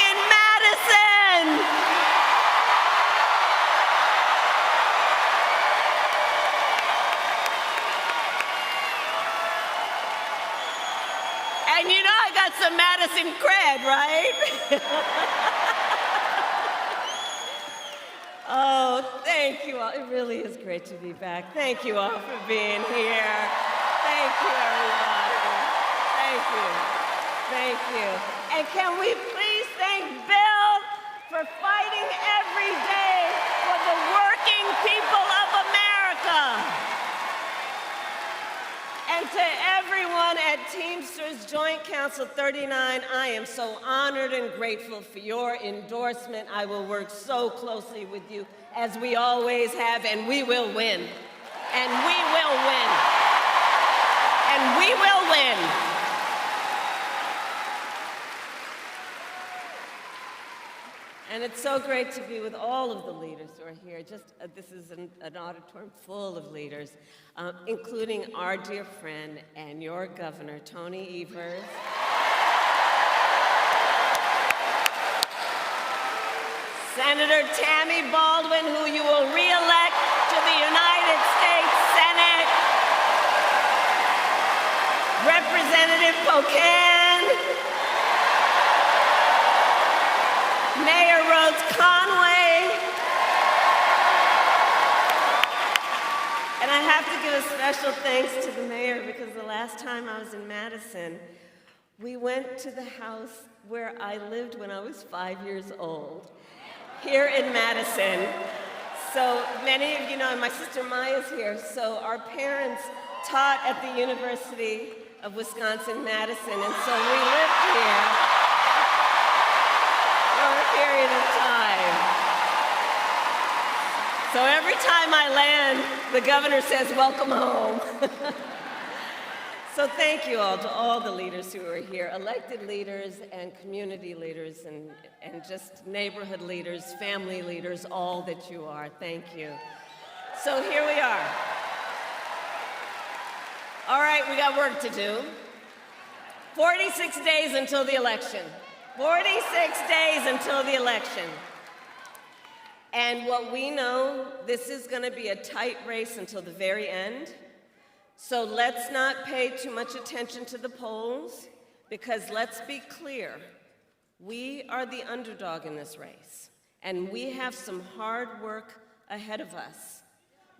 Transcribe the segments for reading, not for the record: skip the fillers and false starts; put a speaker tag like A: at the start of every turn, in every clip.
A: in Madison. And you know I got some Madison cred, right? Oh, thank you all. It really is great to be back. Thank you all for being here. Thank you, everybody. Thank you. Thank you. And can we please thank Bill for fighting every day for the working people of America. And to everyone at Teamsters Joint Council 39, I am so honored and grateful for your endorsement. I will work so closely with you, as we always have, and we will win. And we will win. And we will win. And it's so great to be with all of the leaders who are here. This is an auditorium full of leaders, including our dear friend and your governor, Tony Evers. Senator Tammy Baldwin, who you will re-elect to the United States Senate. Representative Pocan. Mayor Rhodes Conway. And I have to give a special thanks to the mayor, because the last time I was in Madison, we went to the house where I lived when I was 5 years old, here in Madison. So many of you know, and my sister Maya's here, so our parents taught at the University of Wisconsin-Madison, and so we lived here a period of time. So every time I land, the governor says, "Welcome home." So thank you all, to all the leaders who are here, elected leaders and community leaders and just neighborhood leaders, family leaders, all that you are. Thank you. So here we are. All right, we got work to do. 46 days until the election. 46 days until the election. And what we know, this is going to be a tight race until the very end. So let's not pay too much attention to the polls, because let's be clear, we are the underdog in this race, and we have some hard work ahead of us.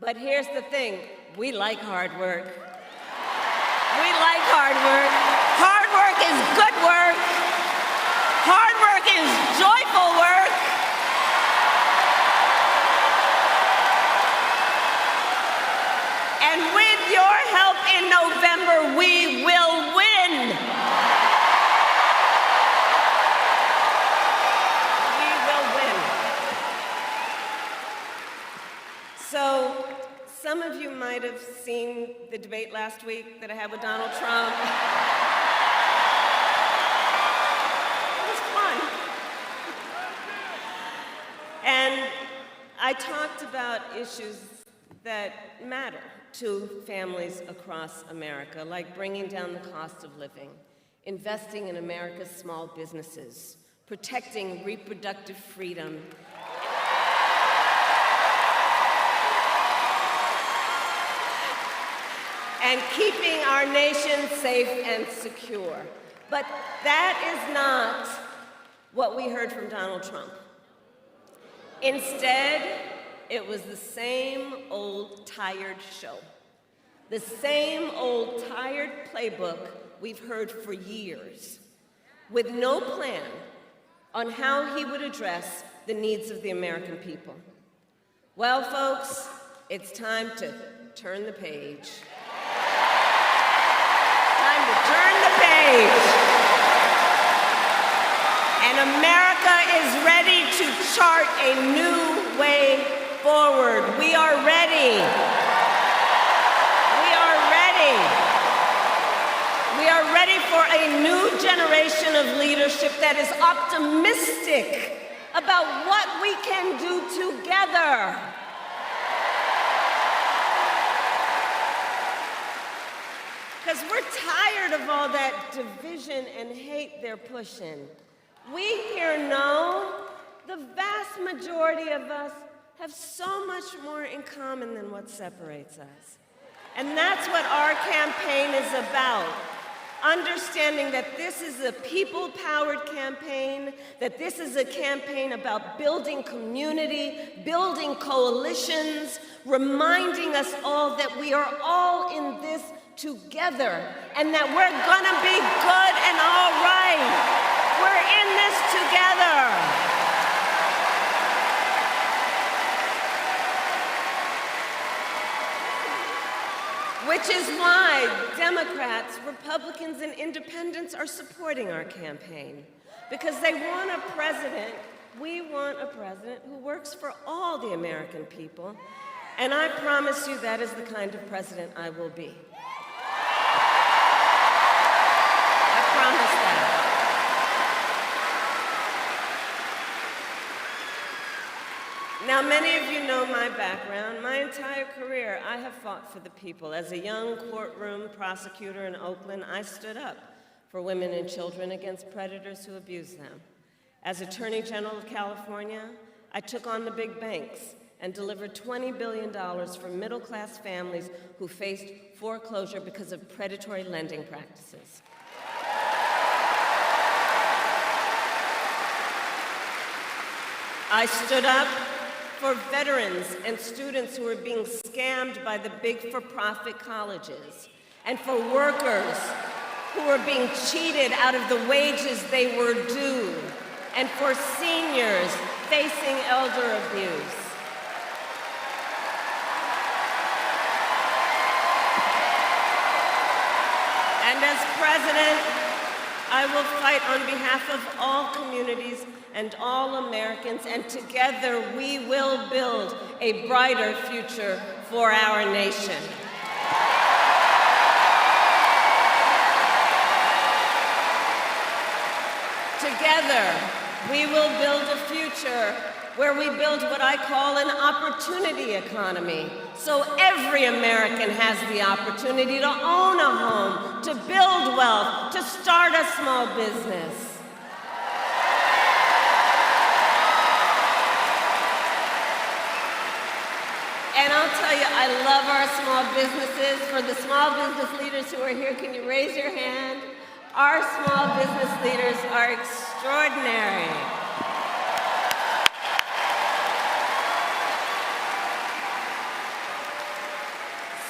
A: But here's the thing, we like hard work. We like hard work. Hard work is good work. Hard work is joyful work. And with your help in November, we will win. We will win. So, some of you might have seen the debate last week that I had with Donald Trump. And I talked about issues that matter to families across America, like bringing down the cost of living, investing in America's small businesses, protecting reproductive freedom, and keeping our nation safe and secure. But that is not what we heard from Donald Trump. Instead, it was the same old tired show. The same old tired playbook we've heard for years, with no plan on how he would address the needs of the American people. Well, folks, it's time to turn the page. Time to turn the page. And America is ready to chart a new way forward. We are ready. We are ready. We are ready for a new generation of leadership that is optimistic about what we can do together. Because we're tired of all that division and hate they're pushing. We here know the vast majority of us have so much more in common than what separates us. And that's what our campaign is about. Understanding that this is a people-powered campaign, that this is a campaign about building community, building coalitions, reminding us all that we are all in this together and that we're gonna be good and all right. We're in this together. Which is why Democrats, Republicans, and independents are supporting our campaign. Because they want a president, we want a president who works for all the American people. And I promise you that is the kind of president I will be. I promise that. Now, many of you know my background. My entire career, I have fought for the people. As a young courtroom prosecutor in Oakland, I stood up for women and children against predators who abuse them. As Attorney General of California, I took on the big banks and delivered $20 billion for middle-class families who faced foreclosure because of predatory lending practices. I stood up for veterans and students who are being scammed by the big for-profit colleges, and for workers who are being cheated out of the wages they were due, and for seniors facing elder abuse. And as president, I will fight on behalf of all communities and all Americans, and together we will build a brighter future for our nation. Together, we will build a future where we build what I call an opportunity economy, so every American has the opportunity to own a home, to build wealth, to start a small business. And I'll tell you, I love our small businesses. For the small business leaders who are here, can you raise your hand? Our small business leaders are extraordinary.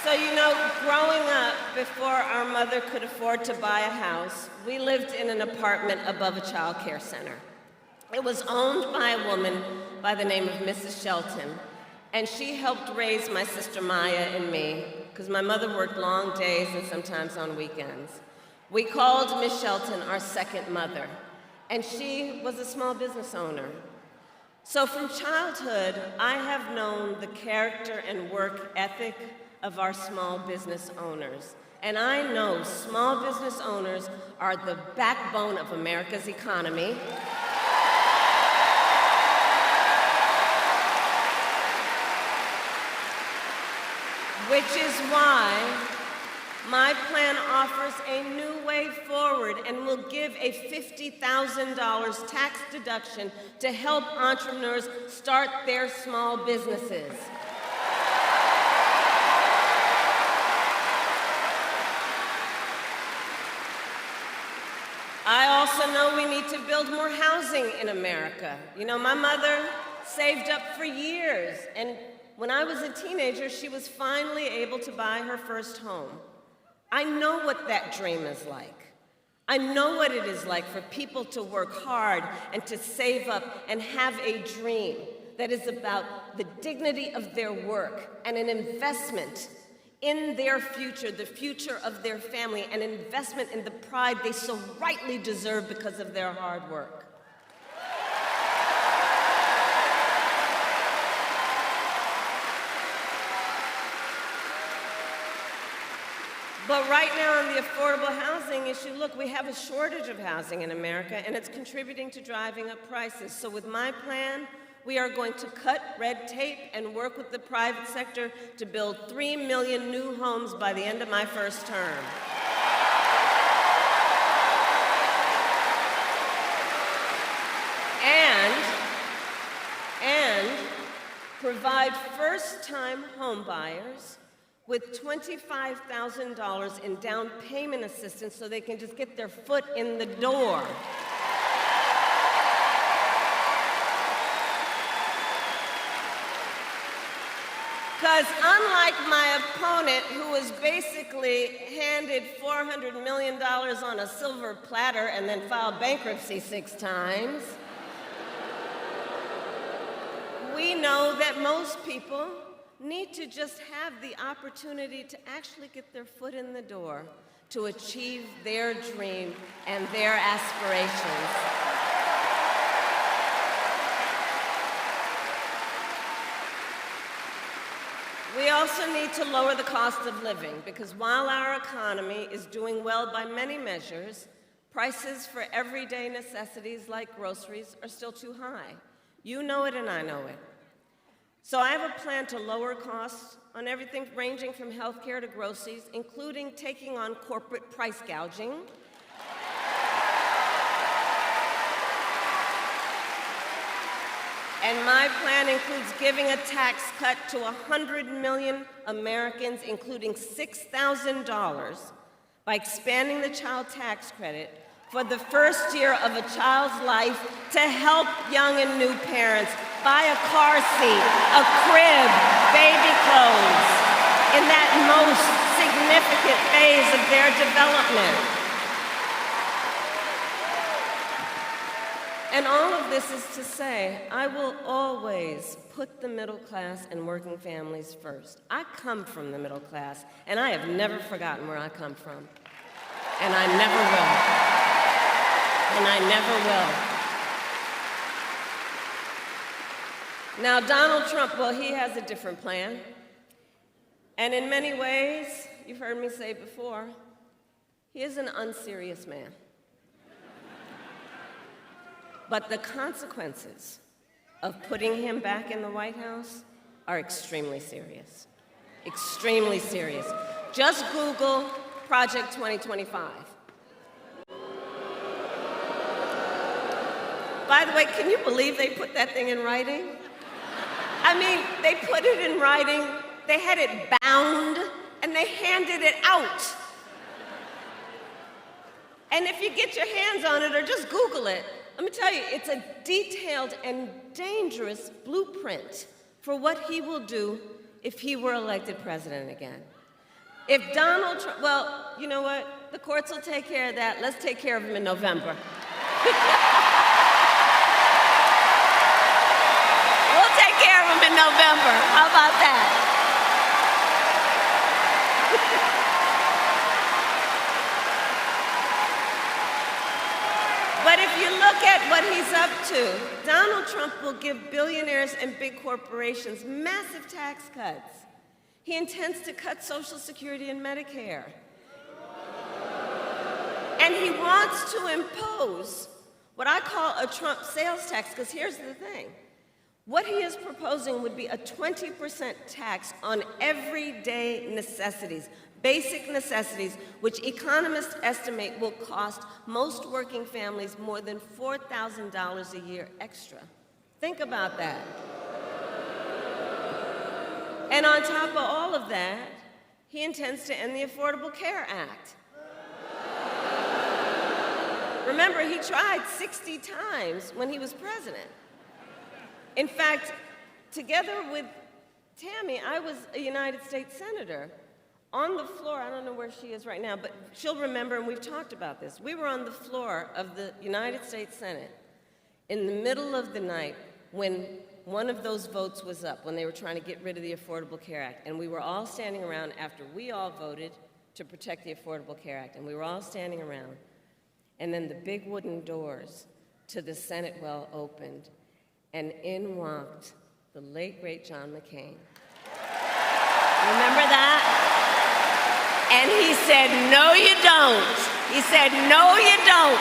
A: So, you know, growing up, before our mother could afford to buy a house, we lived in an apartment above a child care center. It was owned by a woman by the name of Mrs. Shelton, and she helped raise my sister Maya and me, because my mother worked long days and sometimes on weekends. We called Miss Shelton our second mother, and she was a small business owner. So from childhood, I have known the character and work ethic of our small business owners. And I know small business owners are the backbone of America's economy. Which is why my plan offers a new way forward and will give a $50,000 tax deduction to help entrepreneurs start their small businesses. I also know we need to build more housing in America. You know, my mother saved up for years, and when I was a teenager, she was finally able to buy her first home. I know what that dream is like. I know what it is like for people to work hard and to save up and have a dream that is about the dignity of their work and an investment in their future, the future of their family, an investment in the pride they so rightly deserve because of their hard work. But right now on the affordable housing issue, look, we have a shortage of housing in America, and it's contributing to driving up prices. So with my plan, we are going to cut red tape and work with the private sector to build 3 million new homes by the end of my first term. provide first-time homebuyers with $25,000 in down payment assistance so they can just get their foot in the door. Because unlike my opponent, who was basically handed $400 million on a silver platter and then filed bankruptcy 6 times, we know that most people need to just have the opportunity to actually get their foot in the door to achieve their dream and their aspirations. We also need to lower the cost of living, because while our economy is doing well by many measures, prices for everyday necessities like groceries are still too high. You know it and I know it. So I have a plan to lower costs on everything ranging from healthcare to groceries, including taking on corporate price gouging. And my plan includes giving a tax cut to 100 million Americans, including $6,000, by expanding the child tax credit for the first year of a child's life to help young and new parents buy a car seat, a crib, baby clothes, in that most significant phase of their development. And all of this is to say, I will always put the middle class and working families first. I come from the middle class, and I have never forgotten where I come from. And I never will. And I never will. Now, Donald Trump, well, he has a different plan. And in many ways, you've heard me say before, he is an unserious man. But the consequences of putting him back in the White House are extremely serious. Extremely serious. Just Google Project 2025. By the way, can you believe they put that thing in writing? I mean, they put it in writing, they had it bound, and they handed it out. And if you get your hands on it or just Google it, let me tell you, it's a detailed and dangerous blueprint for what he will do if he were elected president again. If Donald Trump, well, you know what? The courts will take care of that. Let's take care of him in November. We'll take care of him in November. How about that? But if you look at what he's up to, Donald Trump will give billionaires and big corporations massive tax cuts. He intends to cut Social Security and Medicare. And he wants to impose what I call a Trump sales tax, because here's the thing. What he is proposing would be a 20% tax on everyday necessities, basic necessities, which economists estimate will cost most working families more than $4,000 a year extra. Think about that. And on top of all of that, he intends to end the Affordable Care Act. Remember, he tried 60 times when he was president. In fact, together with Tammy, I was a United States Senator. On the floor, I don't know where she is right now, but she'll remember, and we've talked about this. We were on the floor of the United States Senate in the middle of the night when one of those votes was up, when they were trying to get rid of the Affordable Care Act. And we were all standing around after we all voted to protect the Affordable Care Act. And we were all standing around. And then the big wooden doors to the Senate well opened, and in walked the late, great John McCain. Remember that? And he said, no, you don't. He said, no, you don't.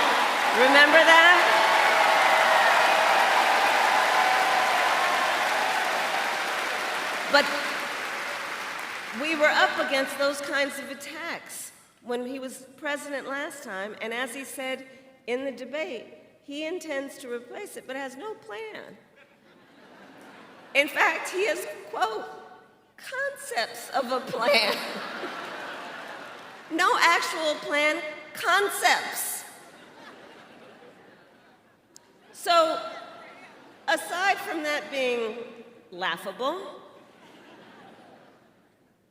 A: Remember that? But we were up against those kinds of attacks when he was president last time, and as he said in the debate, he intends to replace it, but has no plan. In fact, he has, quote, concepts of a plan. No actual plan, concepts. So, aside from that being laughable,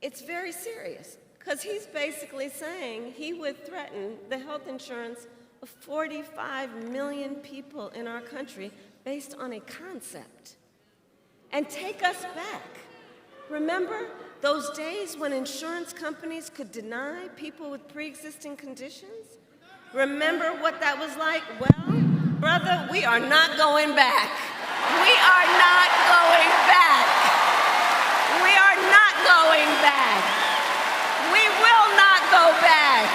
A: it's very serious, because he's basically saying he would threaten the health insurance of 45 million people in our country based on a concept. And take us back. Remember those days when insurance companies could deny people with pre-existing conditions? Remember what that was like? Well, brother, we are not going back. We are not going back. We are not going back. We will not go back.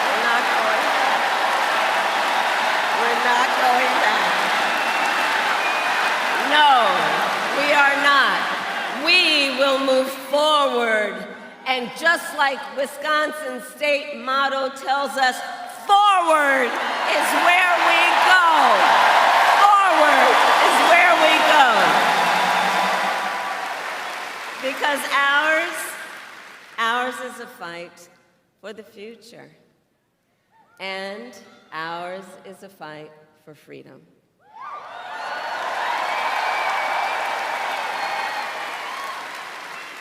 A: We're not going back. We're not going back. No, we are not. We will move forward. And just like Wisconsin's state motto tells us, forward is where we go. Forward is where we go. Because ours is a fight for the future. And ours is a fight for freedom.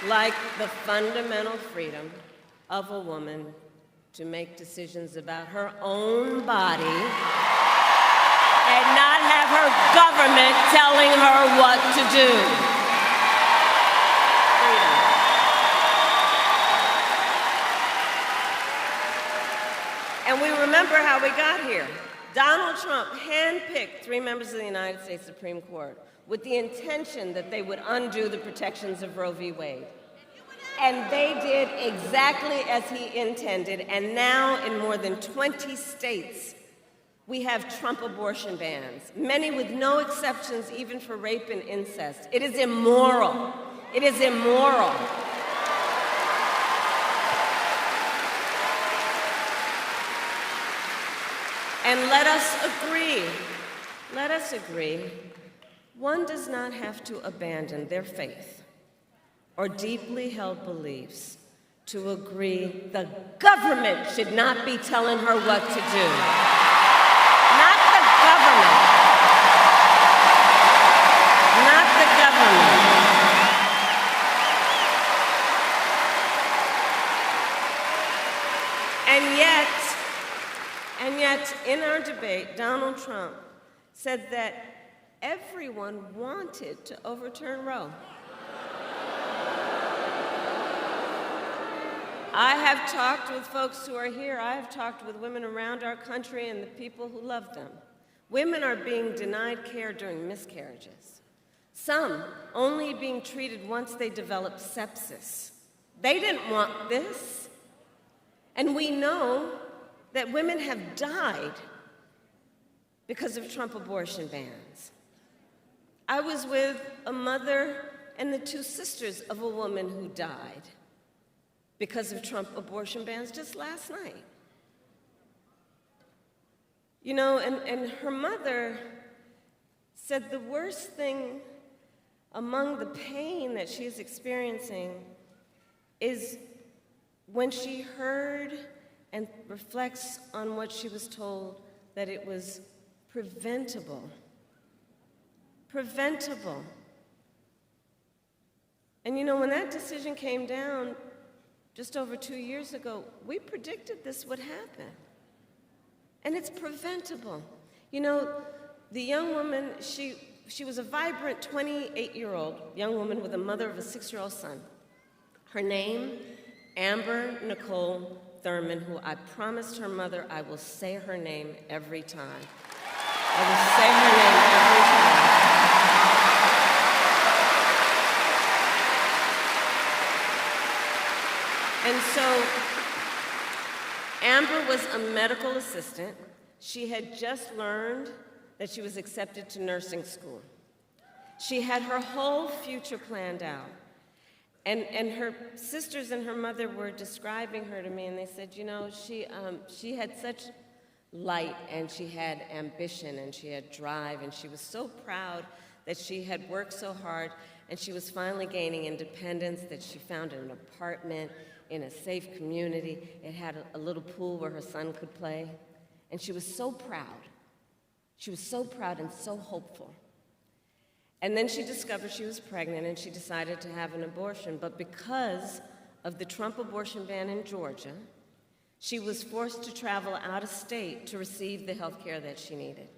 A: Like the fundamental freedom of a woman to make decisions about her own body and not have her government telling her what to do. Freedom. And we remember how we got here. Donald Trump handpicked 3 members of the United States Supreme Court with the intention that they would undo the protections of Roe v. Wade. And they did exactly as he intended, and now in more than 20 states, we have Trump abortion bans, many with no exceptions even for rape and incest. It is immoral. It is immoral. And let us agree, one does not have to abandon their faith or deeply held beliefs to agree the government should not be telling her what to do. Not the government. Not the government. And yet, in our debate, Donald Trump said that everyone wanted to overturn Roe. I have talked with folks who are here. I have talked with women around our country and the people who love them. Women are being denied care during miscarriages. Some only being treated once they develop sepsis. They didn't want this. And we know that women have died because of Trump abortion bans. I was with a mother and the 2 sisters of a woman who died because of Trump abortion bans just last night. You know, and her mother said the worst thing among the pain that she's experiencing is when she heard and reflects on what she was told, that it was preventable. Preventable. And you know, when that decision came down just over 2 years ago, we predicted this would happen. And it's preventable. You know, the young woman, she was a vibrant 28-year-old young woman with a mother of a 6-year-old son. Her name, Amber Nicole Thurman, who I promised her mother I will say her name every time. I will say her name every time. And so Amber was a medical assistant. She had just learned that she was accepted to nursing school. She had her whole future planned out. And her sisters and her mother were describing her to me, and they said, you know, she had such light, and she had ambition, and she had drive, and she was so proud that she had worked so hard, and she was finally gaining independence, that she found an apartment in a safe community. It had a little pool where her son could play, and she was so proud. She was so proud and so hopeful. And then she discovered she was pregnant, and she decided to have an abortion, but because of the Trump abortion ban in Georgia, she was forced to travel out of state to receive the health care that she needed.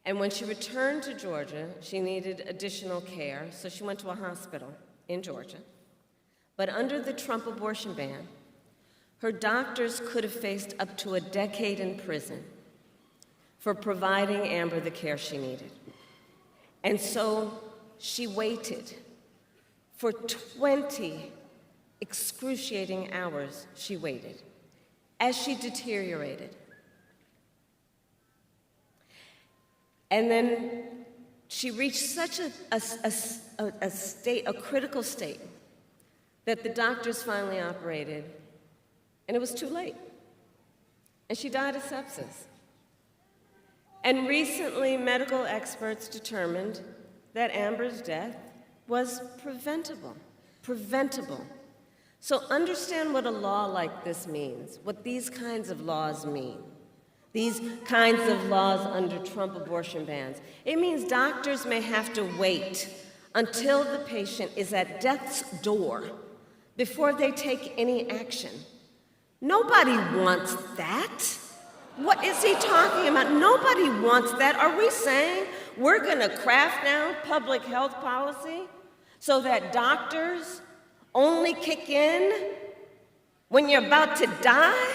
A: And when she returned to Georgia, she needed additional care, so she went to a hospital in Georgia. But under the Trump abortion ban, her doctors could have faced up to a decade in prison for providing Amber the care she needed. And so she waited for 20 excruciating hours. She waited as she deteriorated. And then she reached such a state, a critical state, that the doctors finally operated, and it was too late. And she died of sepsis. And recently, medical experts determined that Amber's death was preventable. So understand what a law like this means, what these kinds of laws mean. These kinds of laws under Trump abortion bans. It means doctors may have to wait until the patient is at death's door before they take any action. Nobody wants that. What is he talking about? Nobody wants that. Are we saying we're going to craft now public health policy so that doctors only kick in when you're about to die?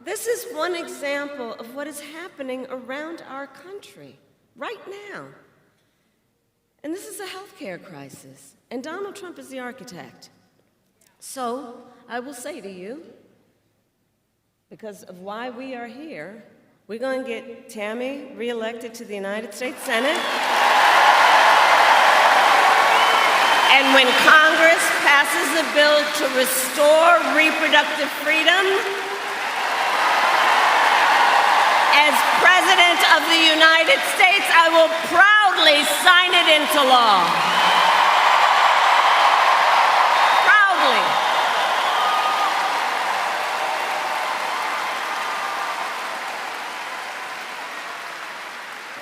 A: This is one example of what is happening around our country right now. And this is a healthcare crisis, and Donald Trump is the architect. So I will say to you, because of why we are here, we're going to get Tammy reelected to the United States Senate. And when Congress passes a bill to restore reproductive freedom, as President of the United States, I will proudly sign it into law. Proudly.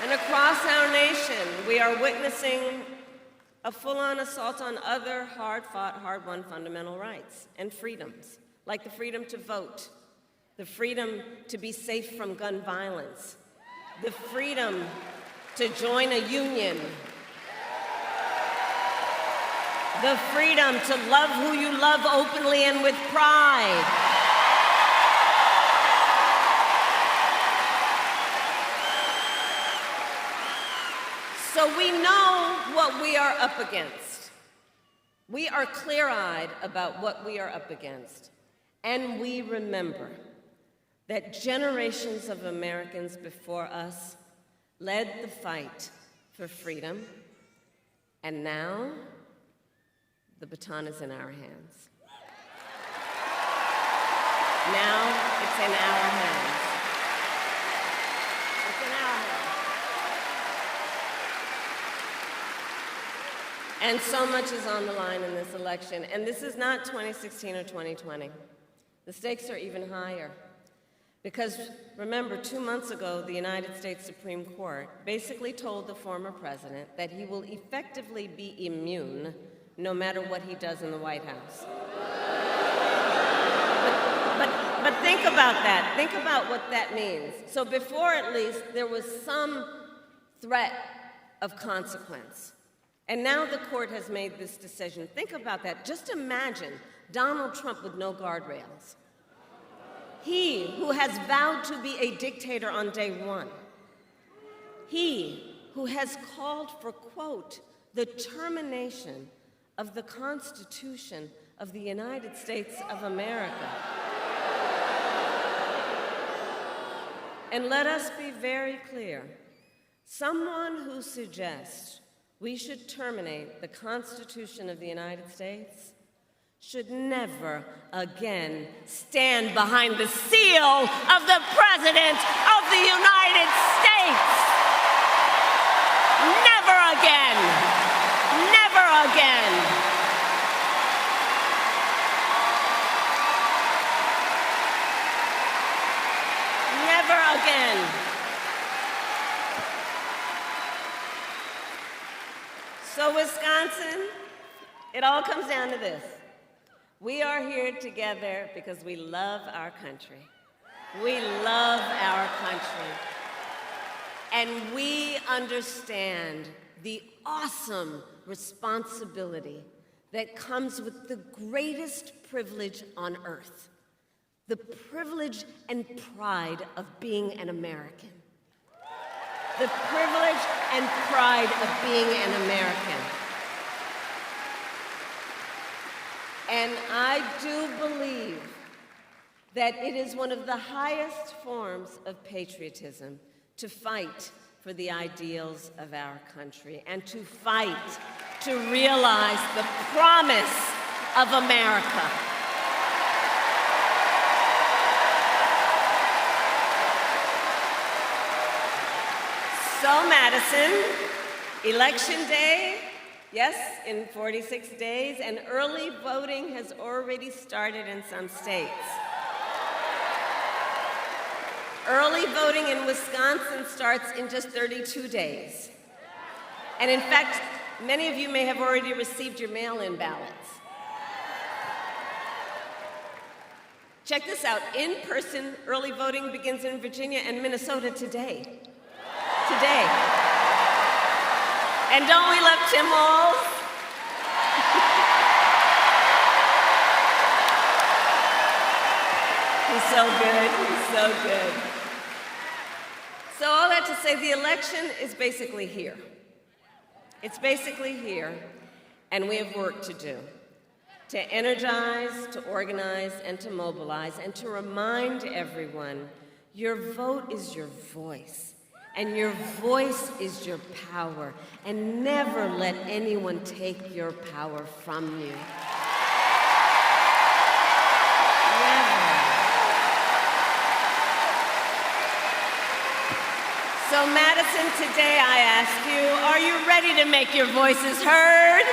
A: And across our nation, we are witnessing a full-on assault on other hard-fought, hard-won fundamental rights and freedoms, like the freedom to vote, the freedom to be safe from gun violence, the freedom to join a union, the freedom to love who you love openly and with pride. So we know what we are up against. We are clear-eyed about what we are up against, and we remember that generations of Americans before us led the fight for freedom, and now the baton is in our hands. Now it's in our hands. It's in our hands. And so much is on the line in this election, and this is not 2016 or 2020. The stakes are even higher. Because remember, 2 months ago, the United States Supreme Court basically told the former president that he will effectively be immune no matter what he does in the White House. But think about that. Think about what that means. So before, at least, there was some threat of consequence. And now the court has made this decision. Think about that. Just imagine Donald Trump with no guardrails. He who has vowed to be a dictator on day one. He who has called for, quote, the termination of the Constitution of the United States of America. And let us be very clear. Someone who suggests we should terminate the Constitution of the United States should never again stand behind the seal of the President of the United States. Never again. Never again. Never again. So Wisconsin, it all comes down to this. We are here together because we love our country. We love our country. And we understand the awesome responsibility that comes with the greatest privilege on earth, the privilege and pride of being an American. The privilege and pride of being an American. And I do believe that it is one of the highest forms of patriotism to fight for the ideals of our country and to fight to realize the promise of America. So, Madison, Election Day, yes, in 46 days, and early voting has already started in some states. Early voting in Wisconsin starts in just 32 days. And in fact, many of you may have already received your mail-in ballots. Check this out. In-person early voting begins in Virginia and Minnesota today. Today. And don't we love Tim Walz? He's so good. He's so good. So all that to say, the election is basically here. It's basically here, and we have work to do. To energize, to organize, and to mobilize, and to remind everyone, your vote is your voice, and your voice is your power, and never let anyone take your power from you. So Madison, today I ask you, are you ready to make your voices heard?